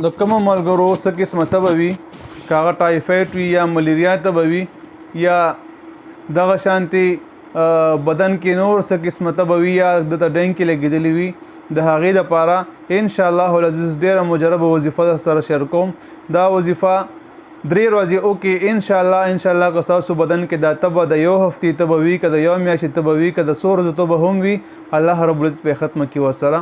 د کوم ملګرو څه قسمه تبه وي، که هغه ټایفایډ وي یا ملیریا تبه وي یا دغه شانتي بدن کې نور څه قسمه تبه وي یا دته ډینګې لګېدلې وي، د هغې دپاره انشاءالله العزیز ډېره مجربه وظیفه سره شیر کوم. دا وظیفه 3 ورځې وکړئ انشاءالله که ستاسو بدن کې دا تبه د 1 هفتې تبه وي، که د 1 میاشتې تبه وي، که د 100 ورځو تبه هم وي، الله رب العزت پرې ختمه کړي ورسره.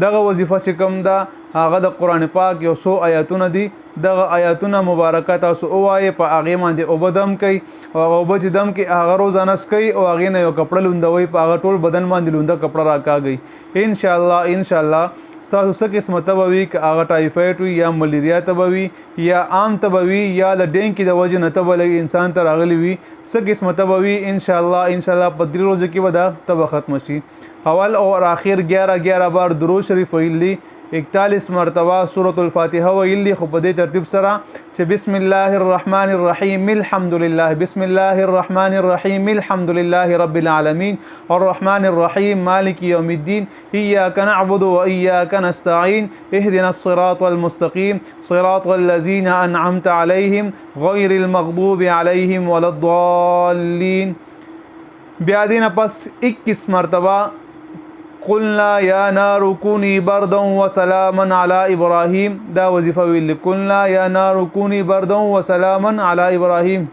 دغه وظیفه چې کوم ده هغه د قرآن پاک یو څو آیاتونه دي. دغه آیاتونه مبارکه تاسو ووایئ، په هغې باندې اوبه دم کوئ او هغه اوبه چې دم کوئ هغه روزانه څکئ او هغې نه یو کپړه لوندوئ، په هغه ټول بدن باندې لونده کپړه راکاږئ. انشاءالله ستاسو څه قسمه تبه وي، که هغه ټایفایډ وي یا ملیریا تبه وي یا عام تبه وي یا د ډینګې د وجې نه تبه لږ انسان ته راغلی وي، څه قسمه تبه وي انشاءالله په 3 ورځو کې به دا تبه ختمه شي. اول اور آخر 11 بار درود شریف ویلی، 41 مرتبه سورة الفاتحه ویلی، خو په دې ترتیب سره چې بسم الله الرحمن الرحیم الحمدلله، بسم الله الرحمن الرحیم الحمدلله رب العالمین الرحمن الرحیم مالک یوم الدین ایاک نعبد وایاک نستعین اهدنا الصراط المستقیم صراط الذین انعمت علیهم غیر المغضوب علیهم ولا الضالین. بیا دینه پس 21 مرتبه قلنا یا نار کونی بردا وسلاما علی ابراهیم، دا وظیفه ویل، قلنا یا نار کونی بردا وسلاما علی ابراهیم.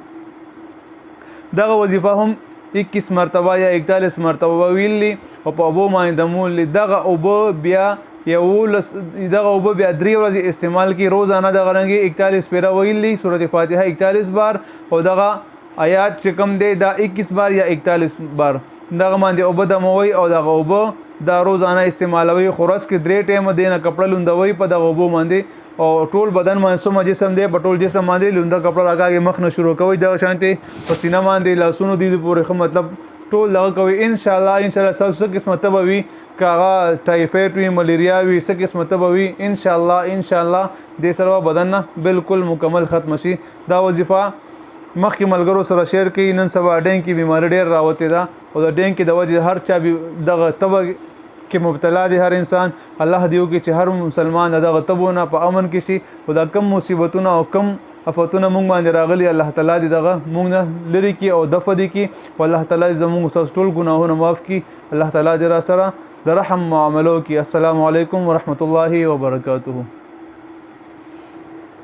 دغه وظیفه هم 21 مرتبه یا 41 مرتبه ویلی او په اوبو باندې دمول. دغه اوبه بیا دغه اوبه بیا 3 ورځې استعمال کی، روزانه دغه رنګي 41 پیره ویلی، سورۃ فاتحه 41 بار او دغه آیات چې کوم دی دا 21 بار یا 41 بار دغه باندې اوبه دموي او دغه اوبه دا روزانه استعمالوي. خورس کې 3 ټایم دینه کپړه لوندوي په دغه اوبو باندې او ټول بدن باندې څومره جسم دی په ټول جسم باندې لونده کپړه راکاږي، مخ نه شروع کوي دغه شانتي په سینه باندې لاسونو دي پورې مطلب ټول دغه کوي. انشاءالله څه قسمه تبه وي، که هغه ټایفایډ وي ملیریا وي، څه قسمه تبه وي، انشاءالله دې سره بدن نه بالکل مکمل ختم شي. دا وظیفه مخکې ملګرو سره شیر کوي. نن سبا ډینګې بیماری ډېر راوتې ده او د ډینګې د وجې هر چا دغه تبه کې مبتلا دی هر انسان. الله دې وکړي چې هر مسلمان دغه تبو نه په امن کې شي او دا کم مصیبتونه او کم افتونه مونږ باندې راغلي الله تعالی دې دغه مونږ نه لرې کړي او دفع دې کړي او الله تعالی زموږ ستاسو ټول ګناهونه معاف کړي. الله تعالی دې را سره د رحم معاملو کړي. السلام علیکم ورحمة الله وبرکاته.